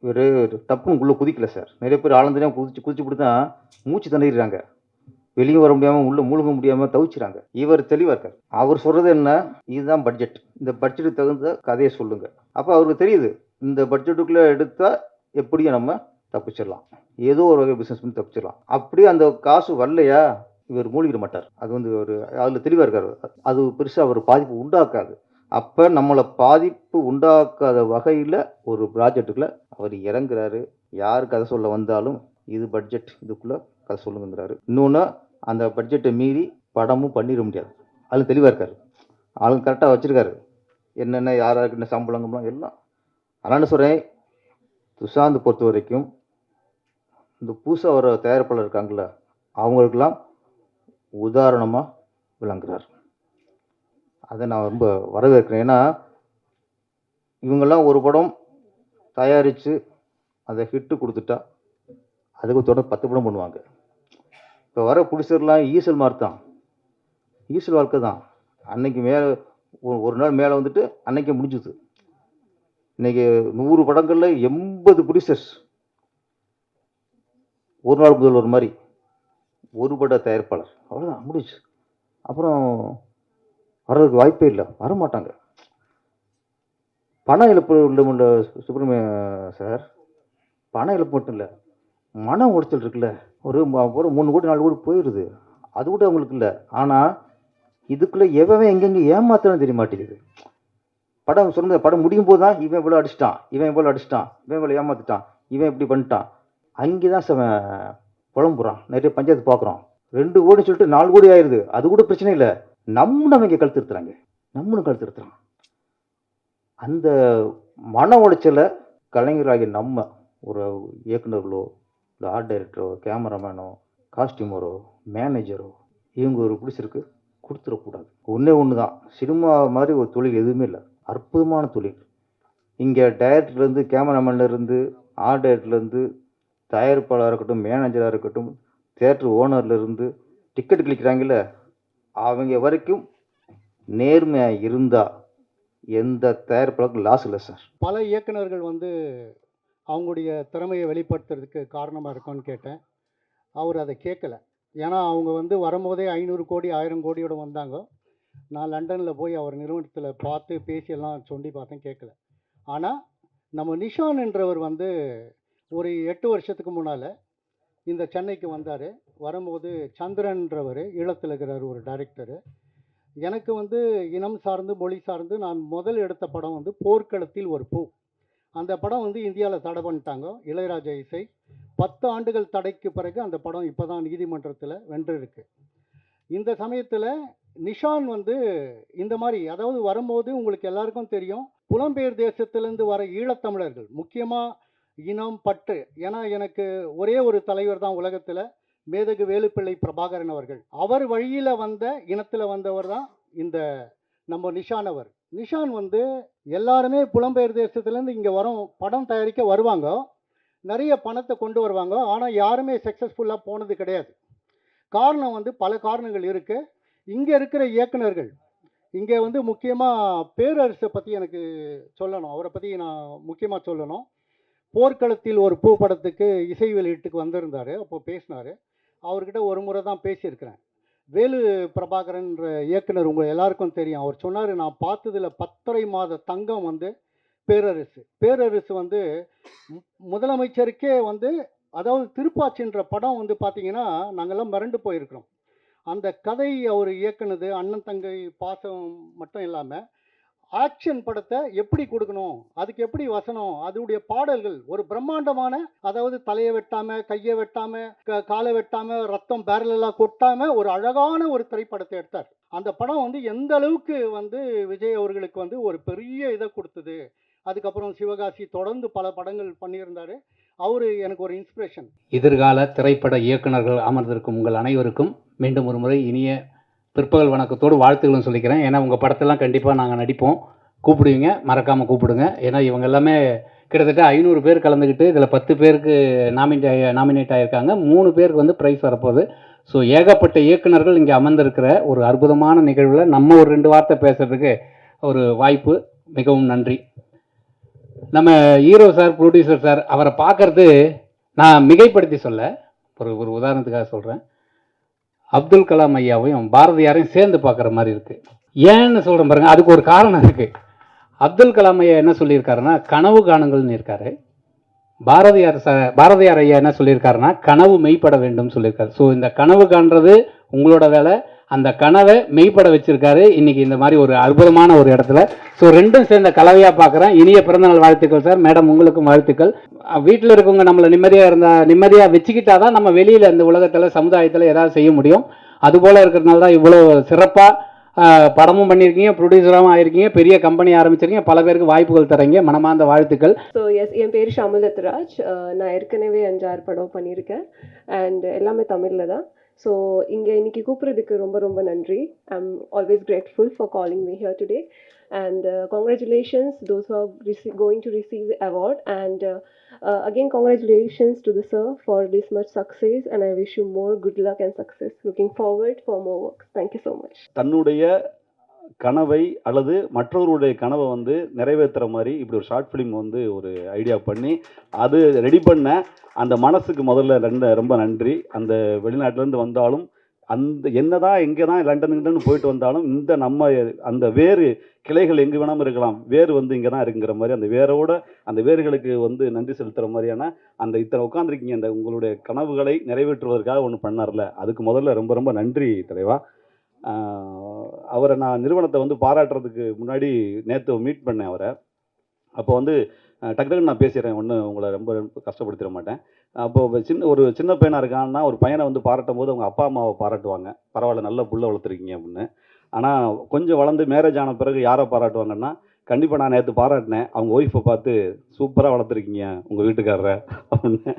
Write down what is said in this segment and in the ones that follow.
இவர் டப்புன்னு உள்ளே குதிக்கல சார். நிறைய பேர் ஆழ்ந்தனையாக குதிச்சு தான் மூச்சு திணறிடுறாங்க. வெளியும் வர முடியாமல் உள்ளே மூழ்க முடியாமல் தவிச்சுறாங்க. இவர் தெளிவாக இருக்கார். அவர் சொல்கிறது என்ன, இதுதான் பட்ஜெட், இந்த பட்ஜெட்டுக்கு தகுந்த கதையை சொல்லுங்கள். அப்போ அவருக்கு தெரியுது இந்த பட்ஜெட்டுக்குள்ளே எடுத்தால் எப்படியும் நம்ம தப்பிச்சிடலாம், ஏதோ ஒரு வகை பிஸ்னஸ் பண்ணி தப்பிச்சிடலாம். அப்படியே அந்த காசு வரலையா இவர் மூழ்கிட மாட்டார். அது வந்து ஒரு அதில் தெளிவாக இருக்கார். அது பெருசாக அவர் பாதிப்பு உண்டாக்காது. அப்போ நம்மளை பாதிப்பு உண்டாக்காத வகையில் ஒரு ப்ராஜெக்டுக்குள்ளே அவர் இறங்குறாரு. யார் கதை சொல்ல வந்தாலும் இது பட்ஜெட், இதுக்குள்ளே கதை சொல்லுங்கிறாரு. இன்னொன்று, அந்த பட்ஜெட்டை மீறி படமும் பண்ணிட முடியாது. அதில் தெளிவாக இருக்கார். ஆளுங்க கரெக்டாக வச்சுருக்காரு, என்னென்ன யாராருக்கு என்ன சம்பளங்கம்லாம் எல்லாம். அதனால சொல்கிறேன், சுஷாந்த் பொறுத்த வரைக்கும் இந்த புதுசாக வர தயாரிப்பாளர் இருக்காங்கள, அவங்களுக்கெல்லாம் உதாரணமாக விளங்குறார். அதை நான் ரொம்ப வரவேற்கிறேன். ஏன்னா இவங்கெல்லாம் ஒரு படம் தயாரித்து அதை ஹிட்டு கொடுத்துட்டா அதுக்கு தொடர்ந்து 10 படம் பண்ணுவாங்க. இப்போ வர புடிச்சர்லாம் ஈசல் மாதிரி தான், ஈசல் வாழ்க்கை தான். அன்னைக்கு மேலே ஒரு நாள் மேலே வந்துட்டு அன்னைக்கே முடிஞ்சுது. இன்னைக்கு 100 படங்களில் 80 ப்ரொடியூசர்ஸ் ஒரு நாள் முதல்வர் மாதிரி, ஒரு பட தயாரிப்பாளர், அவ்வளோதான் முடிச்சு. அப்புறம் வர்றதுக்கு வாய்ப்பே இல்லை, வரமாட்டாங்க. பண இழப்பு உள்ள சுப்பிரமணிய சார், பண இழப்பு மட்டும் இல்லை, மன உளைச்சல் இருக்குல்ல. ஒரு 3 கோடி 4 கோடி போயிடுது, அது கூட அவங்களுக்கு இல்லை. ஆனால் இதுக்குள்ளே எவன் எங்கெங்கே ஏமாத்தணும் தெரிய மாட்டேங்குது. படம் சொன்ன படம் முடியும் போது தான் இவன் இவ்வளோ அடிச்சிட்டான், இவன் இவ்வளோ அடிச்சிட்டான், இவன் இவ்வளோ ஏமாத்திட்டான், இவன் இப்படி பண்ணிட்டான். அங்கே தான் புலம்புறான். நிறைய பஞ்சாயத்து பார்க்குறோம். 2 கோடி சொல்லிட்டு 4 கோடி ஆயிடுது, அது கூட பிரச்சனை இல்லை. நம்ம இங்கே கழுத்துருத்துறாங்க, நம்மளும் கழுத்துருத்துறான். அந்த மன உளைச்சலை கலைஞராகிய நம்ம ஒரு இயக்குநர்களோ இல்லை ஆர்ட் டைரக்டரோ கேமராமேனோ காஸ்டியூமரோ மேனேஜரோ இவங்க ஒரு பிடிச்சிருக்கு கொடுத்துடக்கூடாது. ஒன்று தான், சினிமா மாதிரி ஒரு தொழில் எதுவுமே இல்லை, அற்புதமான தொழில். இங்கே டைரக்டர்லேருந்து கேமராமேன்லேருந்து ஆர்ட் டைரக்டர்லேருந்து தயாரிப்பாளராக இருக்கட்டும், மேனேஜராக இருக்கட்டும், தியேட்டர் ஓனர்லேருந்து டிக்கெட் கிளிக்கிறாங்கல்ல, அவங்க வரைக்கும் நேர்மையாக இருந்தால் எந்த தயாரிப்பாளருக்கும் லாஸ் இல்லை சார். பல இயக்குநர்கள் அவங்களுடைய திறமையை வெளிப்படுத்துறதுக்கு காரணமாக இருக்கும்னு கேட்டேன். அவர் அதை கேட்கல. ஏன்னா அவங்க வரும்போதே 500 கோடி 1000 கோடியோட வந்தாங்க. நான் லண்டனில் போய் அவர் நிறுவனத்தில் பார்த்து பேசியெல்லாம் சொல்லி பார்த்தேன், கேட்கல. ஆனால் நம்ம நிஷான் என்றவர் ஒரு 8 வருஷத்துக்கு முன்னால் இந்த சென்னைக்கு வந்தார். வரும்போது சந்திரன்றவர் ஈழத்தில் இருக்கிறார், ஒரு டைரக்டரு. எனக்கு இனம் சார்ந்து மொழி சார்ந்து நான் முதல் எடுத்த படம் போர்க்களத்தில் ஒரு பூ. அந்த படம் இந்தியாவில் தடை பண்ணிட்டாங்க, இளையராஜா இசை. 10 ஆண்டுகள் தடைக்கு பிறகு அந்த படம் இப்போ தான் நீதிமன்றத்தில் வென்றிருக்கு. இந்த சமயத்தில் நிஷான் இந்த மாதிரி, அதாவது வரும்போது உங்களுக்கு எல்லாருக்கும் தெரியும், புலம்பெயர் தேசத்திலேருந்து வர ஈழத்தமிழர்கள், முக்கியமாக இனம் பற்று. ஏன்னா எனக்கு ஒரே ஒரு தலைவர் தான் உலகத்தில், மேதகு வேலுப்பிள்ளை பிரபாகரன் அவர்கள். அவர் வழியில் வந்த இனத்தில் வந்தவர் தான் இந்த நம்ம நிஷான் அவர். நிஷான் எல்லாருமே புலம்பெயர் தேசத்துலேருந்து இங்கே படம் தயாரிக்க வருவாங்க, நிறைய பணத்தை கொண்டு வருவாங்க. ஆனால் யாருமே சக்ஸஸ்ஃபுல்லாக போனது கிடையாது. காரணம் பல காரணங்கள் இருக்குது. இங்கே இருக்கிற இயக்குநர்கள், இங்கே முக்கியமாக பேரரசை பற்றி எனக்கு சொல்லணும், அவரை பற்றி நான் முக்கியமாக சொல்லணும். போர்க்களத்தில் ஒரு பூ படத்துக்கு இசை வெளியீட்டுக்கு வந்திருந்தார், அப்போ பேசினார். அவர்கிட்ட ஒரு முறை தான் பேசியிருக்கிறேன். வேலு பிரபாகரன்ற இயக்குனர் உங்கள் எல்லாருக்கும் தெரியும். அவர் சொன்னார், நான் பார்த்ததில் 10.5 மாத தங்கம் பேரரசு. பேரரசு முதலமைச்சருக்கே அதாவது திருப்பாச்சின்ற படம் பார்த்தீங்கன்னா நாங்கள்லாம் மிரண்டு போயிருக்கிறோம். அந்த கதை அவர் இயக்குனது அண்ணன் தங்கை பாசம் மட்டும் இல்லாமல் ஆக்ஷன் படத்தை எப்படி கொடுக்கணும், அதுக்கு எப்படி வசனம், அதோடைய பாடல்கள் ஒரு பிரம்மாண்டமான, அதாவது தலையை வெட்டாம, கையை வெட்டாம, காலை வெட்டாம, ரத்தம் பேரலெல்லாம் கொட்டாம ஒரு அழகான ஒரு திரைப்படத்தை எடுத்தார். அந்த படம் எந்த அளவுக்கு விஜய் அவர்களுக்கு ஒரு பெரிய இதை கொடுத்தது. அதுக்கப்புறம் சிவகாசி தொடர்ந்து பல படங்கள் பண்ணியிருந்தார். அவர் எனக்கு ஒரு இன்ஸ்பிரேஷன். எதிர்கால திரைப்பட இயக்குநர்கள் அமர்ந்திருக்கும் உங்கள் அனைவருக்கும் மீண்டும் ஒரு முறை இனிய பிற்பகல் வணக்கத்தோடு வாழ்த்துக்களும் சொல்லிக்கிறேன். ஏன்னா உங்கள் படத்தெல்லாம் கண்டிப்பாக நாங்கள் நடிப்போம், கூப்பிடுவீங்க, மறக்காமல் கூப்பிடுங்க. ஏன்னா இவங்க எல்லாமே கிட்டத்தட்ட 500 பேர் கலந்துக்கிட்டு இதில் 10 பேருக்கு நாமினேட் ஆகியிருக்காங்க, 3 பேருக்கு ப்ரைஸ் வரப்போகுது. ஸோ ஏகப்பட்ட இயக்குநர்கள் இங்கே அமர்ந்திருக்கிற ஒரு அற்புதமான நிகழ்வில் நம்ம ஒரு 2 வார்த்தை பேசுகிறதுக்கு ஒரு வாய்ப்பு. மிகவும் நன்றி. நம்ம ஹீரோ சார், ப்ரொடியூசர் சார் அவரை பார்க்கறது நான் மிகைப்படுத்தி சொல்ல, ஒரு உதாரணத்துக்காக சொல்கிறேன். அப்துல் கலாம் ஐயாவையும் பாரதியாரையும் சேர்ந்து பார்க்குற மாதிரி இருக்குது. ஏன்னு சொல்கிறேன் பாருங்க, அதுக்கு ஒரு காரணம் இருக்குது. அப்துல் கலாம் ஐயா என்ன சொல்லியிருக்காருன்னா கனவு காணுங்கள்னு இருக்காரு. பாரதியார் ஐயா என்ன சொல்லியிருக்காருன்னா கனவு மெய்ப்பட வேண்டும் சொல்லியிருக்காரு. ஸோ இந்த கனவு காண்றது உங்களோட வேலை, அந்த கனவை மெய்ப்பட வச்சிருக்காரு இன்னைக்கு இந்த மாதிரி ஒரு அற்புதமான ஒரு இடத்துல. ஸோ ரெண்டும் சேர்ந்த கலவையாக பார்க்குறேன். இனிய பிறந்தநாள் வாழ்த்துக்கள் சார். மேடம் உங்களுக்கும் வாழ்த்துக்கள். வீட்டில் இருக்கவங்க நம்மளை நிம்மதியாக வச்சுக்கிட்டாதான் நம்ம வெளியில் இந்த உலகத்தில் சமுதாயத்தில் ஏதாவது செய்ய முடியும். அதுபோல் இருக்கிறதுனால தான் இவ்வளோ சிறப்பாக படமும் பண்ணியிருக்கீங்க, ப்ரொடியூசராகவும் ஆயிருக்கீங்க, பெரிய கம்பெனி ஆரம்பிச்சிருக்கீங்க, பல பேருக்கு வாய்ப்புகள் தரீங்க. மனமார்ந்த வாழ்த்துக்கள். ஸோ என் பேர் ஷாமுலத்ராஜ். நான் ஏற்கனவே 5-6 படம் பண்ணியிருக்கேன் அண்ட் எல்லாமே தமிழில் தான். ஸோ இன்னைக்கு கூப்பிட்றதுக்கு ரொம்ப ரொம்ப நன்றி. I'm always grateful for calling me here today and congratulations those who are going to receive the award and again congratulations to the sir for this much success and I wish you more good luck and success. Looking forward for more work. Thank you so much. தன்னுடைய கனவை அல்லது மற்றவருடைய கனவை வந்து நிறைவேற்றுற மாதிரி இப்படி ஒரு short film வந்து ஒரு ஐடியா பண்ணி அது ரெடி பண்ண அந்த மனசுக்கு முதல்ல ரொம்ப நன்றி. அந்த வெளிநாட்டிலேருந்து வந்தாலும் அந்த என்னதான் எங்கே தான் லண்டனுன்னு போயிட்டு வந்தாலும் இந்த நம்ம அந்த வேறு கிளைகள் எங்கே வேணாமல் இருக்கலாம், வேறு வந்து இங்கே தான் இருக்குங்கிற மாதிரி அந்த வேரோட அந்த வேர்களுக்கு வந்து நன்றி செலுத்துகிற மாதிரியான அந்த இத்தனை உட்காந்துருக்கீங்க அந்த உங்களுடைய கனவுகளை நிறைவேற்றுவதற்காக ஒன்று பண்ணார்ல, அதுக்கு முதல்ல ரொம்ப ரொம்ப நன்றி தலைவா. அவரை நான் நிறுவனத்தை வந்து பாராட்டுறதுக்கு முன்னாடி நேற்று மீட் பண்ணேன் அவரை. அப்போ வந்து டக்குன்னு நான் பேசிடுறேன், ஒன்றும் உங்களை ரொம்ப கஷ்டப்படுத்திட மாட்டேன். அப்போது ஒரு சின்ன பையனாக இருக்கான்னா ஒரு பையனை வந்து பாராட்டும் போது அவங்க அப்பா அம்மாவை பாராட்டுவாங்க, பரவாயில்ல நல்ல புள்ள வளர்த்துருக்கீங்க அப்படின்னு. ஆனால் கொஞ்சம் வளர்ந்து மேரேஜ் ஆன பிறகு யாரை பாராட்டுவாங்கன்னா கண்டிப்பாக நான் நேற்று பாராட்டினேன் அவங்க ஒய்ஃபை பார்த்து, சூப்பராக வளர்த்துருக்கீங்க உங்கள் வீட்டுக்காரரை அப்படின்னு.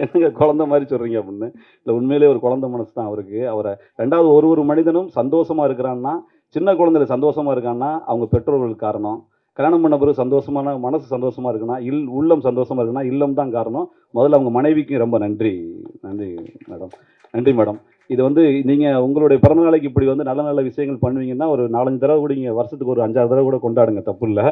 என்னங்க குழந்த மாதிரி சொல்கிறீங்க அப்படின்னு. இல்லை உண்மையிலே ஒரு குழந்தை மனசு தான் அவருக்கு. அவரை ரெண்டாவது ஒரு மனிதனும் சந்தோஷமாக இருக்கிறான்னா, சின்ன குழந்தைல சந்தோஷமாக இருக்கான்னா அவங்க பெற்றோர்களுக்கு காரணம். கல்யாணம் பண்ண பிறகு சந்தோஷமான மனசு சந்தோஷமாக இருக்குன்னா உள்ளம் சந்தோஷமாக இருக்குன்னா இல்லம் தான் காரணம். முதல்ல அவங்க மனைவிக்கும் ரொம்ப நன்றி மேடம். நன்றி மேடம். இது வந்து நீங்கள் உங்களுடைய பிறந்த நாளைக்கு இப்படி வந்து நல்ல நல்ல விஷயங்கள் பண்ணுவீங்கன்னா ஒரு 4-5 தடவை கூட நீங்கள் வருஷத்துக்கு ஒரு 5-6 தடவை கூட கொண்டாடுங்க, தப்பு இல்லை,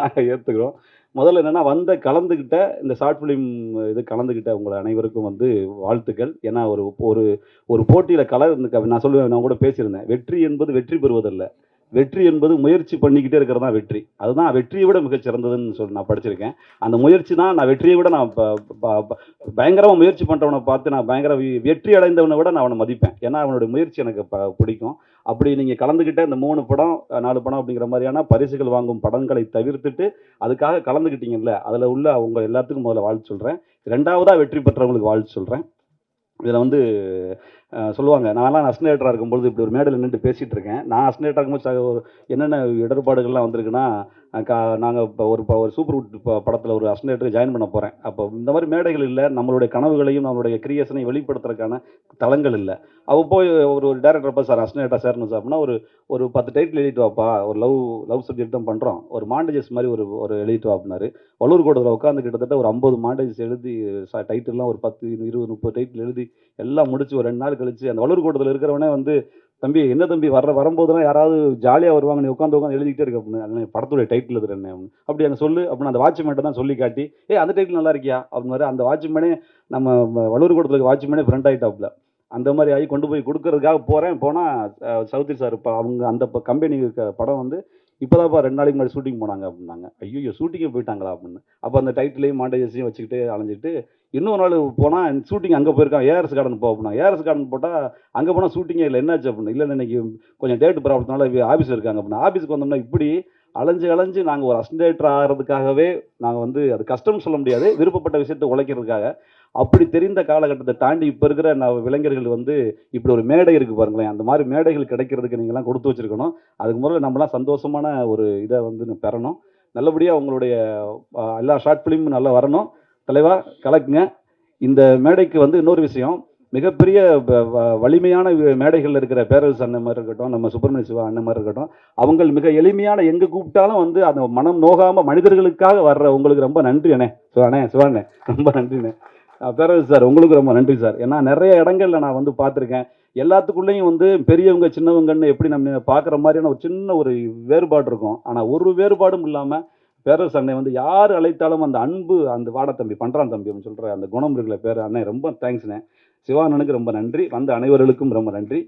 நாங்கள் ஏற்றுக்கிறோம். முதல்ல என்னென்னா கலந்துக்கிட்ட இந்த ஷார்ட் ஃபிலிம் கலந்துக்கிட்ட உங்களை அனைவருக்கும் வந்து வாழ்த்துக்கள். ஏன்னா ஒரு போட்டியில் நான் சொல்லுவேன், நான் கூட பேசியிருந்தேன், வெற்றி என்பது வெற்றி பெறுவதல்ல, வெற்றி என்பது முயற்சி பண்ணிக்கிட்டே இருக்கிறது தான் வெற்றி. அதுதான் வெற்றியை விட மிகச்சிறந்ததுன்னு சொல்லி நான் படிச்சிருக்கேன். அந்த முயற்சி தான் நான் வெற்றியை விட நான் பயங்கரமாக முயற்சி பண்ணுறவனை பார்த்து நான் பயங்கர வெற்றி அடைந்தவனை விட நான் அவனை மதிப்பேன். ஏன்னா அவனுடைய முயற்சி எனக்கு பிடிக்கும். அப்படி நீங்கள் கலந்துக்கிட்ட இந்த 3 படம் 4 படம் அப்படிங்கிற மாதிரியான பரிசுகள் வாங்கும் படங்களை தவிர்த்துட்டு அதுக்காக கலந்துக்கிட்டீங்கல்ல, அதில் உள்ள அவங்க எல்லாத்துக்கும் முதல்ல வாழ்த்து சொல்கிறேன். 2வதாக வெற்றி பெற்றவங்களுக்கு வாழ்த்து சொல்கிறேன். இதில் வந்து சொல்லுவாங்க, நான்லாம் அஸ்னேட்டராக இருக்கும்பொழுது இப்படி ஒரு மேடையில் நின்று பேசிகிட்டு இருக்கேன். நான் அஸ்னேட்டராக இருக்கும்போது என்னென்ன இடர்பாடுகள்லாம் வந்திருக்குன்னா, நாங்கள் இப்போ ஒரு சூப்பர் உட் படத்தில் ஒரு அஸ்னேட்டருக்கு ஜாயின் பண்ண போகிறேன். அப்போ இந்த மாதிரி மேடைகள் இல்லை, நம்மளுடைய கனவுகளையும் நம்மளுடைய கிரியேஷனையும் வெளிப்படுத்துறதுக்கான தளங்கள் இல்லை. அவள் போய் ஒரு டேரக்டர் சார் அஸ்னேட்டா சேர்னு அப்படின்னா ஒரு 10 டைட்டில் எழுதிட்டு வாப்பா, ஒரு லவ் சப்ஜெக்ட் தான் பண்ணுறோம், ஒரு மாண்டேஜஸ் மாதிரி ஒரு எழுதிட்டு வா அப்படின்னாரு. வள்ளூர் கோட்டத்தில் உட்காந்து கிட்டத்தட்ட ஒரு 50 மாண்டேஜஸ் எழுதி டைட்டில்லாம் ஒரு 10, 20, 30 டைட்டில் எழுதி எல்லாம் முடிச்சு ஒரு 2 நாள் கழிச்சு அந்த வள்ளூர் கோட்டத்தில் இருக்கிறவனே வந்து, தம்பி என்ன தம்பி வரும்போதெல்லாம் யாராவது ஜாலியாக வருவாங்க, நீ உட்காந்து எழுதிக்கிட்டே இருக்க அப்படின்னு, படத்துடைய டைட்டில் இது என்ன அப்படி அங்கே சொல்லு அப்படின்னு அந்த வாட்ச்மேன்ட்டை தான் சொல்லி காட்டி, அந்த டைட்டில் நல்லா இருக்கியா அப்படின்னு அந்த வாட்ச்மேனே நம்ம வள்ளூர் கோட்டத்தில் வாட்ச்மேனே ஃப்ரெண்ட் ஆகிட்டாப்புல. அந்த மாதிரி ஆகி கொண்டு போய் கொடுக்கறதுக்காக போனால் சவுத்ரி சார் இப்போ அவங்க அந்த கம்பெனி படம் வந்து இப்போதான்ப்பா 2 நாளைக்கு முன்னாடி ஷூட்டிங் போனாங்க அப்படின்னாங்க. ஐயோ ஷூட்டிங்கே போயிட்டாங்களா அப்படின்னு. அப்போ அந்த டைட்டிலையும் மாண்டேஜஸையும் வச்சுக்கிட்டு அலைஞ்சிட்டு இன்னொரு நாள் போனால் ஷூட்டிங் அங்கே போயிருக்கான், ஏஆர்எஸ் கார்டன் அப்படின்னா. ஏஆர்எஸ் கார்டன் போட்டால் அங்கே போனால் ஷூட்டிங்கே இல்லை, என்னாச்சு அப்படின்னு. இல்லை இன்னைக்கு கொஞ்சம் டேட்டு ப்ராப்ளத்தினால ஆஃபீஸில் இருக்காங்க அப்படின்னா. ஆஃபீஸுக்கு வந்தோம்னா இப்படி அலைஞ்சு நாங்கள் ஒரு அசிஸ்டன்ட் ஆகிறதுக்காகவே நாங்கள் வந்து அது கஷ்டம்னு சொல்ல முடியாது, விருப்பப்பட்ட விஷயத்தை உழைக்கிறதுக்காக அப்படி தெரிந்த காலகட்டத்தை தாண்டி இப்போ இருக்கிற இளைஞர்கள் வந்து இப்படி ஒரு மேடை இருக்குது பாருங்களேன், அந்த மாதிரி மேடைகள் கிடைக்கிறதுக்கு நீங்கள்லாம் கொடுத்து வச்சுருக்கணும். அதுக்கு முதல்ல நம்மளாம் சந்தோஷமான ஒரு இதை வந்து பெறணும். நல்லபடியாக உங்களுடைய எல்லா ஷார்ட் ஃபிலிமும் நல்லா வரணும். தலைவா கலக்குங்க. இந்த மேடைக்கு வந்து இன்னொரு விஷயம், மிகப்பெரிய வலிமையான மேடைகளில் இருக்கிற பேரரசு அண்ணன் மாதிரி இருக்கட்டும், நம்ம சுப்பிரமணிய சிவா அண்ணன் மாதிரி இருக்கட்டும், அவங்க மிக எளிமையான எங்கே கூப்பிட்டாலும் வந்து அந்த மனம் நோகாமல் மனிதர்களுக்காக வர்ற உங்களுக்கு ரொம்ப நன்றி அண்ணே. சிவாண்ணே ரொம்ப நன்றிண்ணே. பேரரசு சார் உங்களுக்கு ரொம்ப நன்றி சார். ஏன்னா நிறைய இடங்கள்ல நான் வந்து பார்த்துருக்கேன், எல்லாத்துக்குள்ளேயும் வந்து பெரியவங்க சின்னவங்கன்னு எப்படி நம்ம பார்க்குற மாதிரியான ஒரு சின்ன ஒரு வேறுபாடு இருக்கும். ஆனால் ஒரு வேறுபாடும் இல்லாமல் பேரரசு அண்ணன் வந்து யார் அழைத்தாலும் அந்த அன்பு, அந்த வாடா தம்பி பண்ணுறான் தம்பி அப்படின்னு சொல்கிற அந்த குணம் இருக்குல்ல பேர் அண்ணன், ரொம்ப தேங்க்ஸ்ண்ணே. சிவா அண்ணனுக்கு ரொம்ப நன்றி, வந்த அனைவர்களுக்கும் ரொம்ப நன்றி.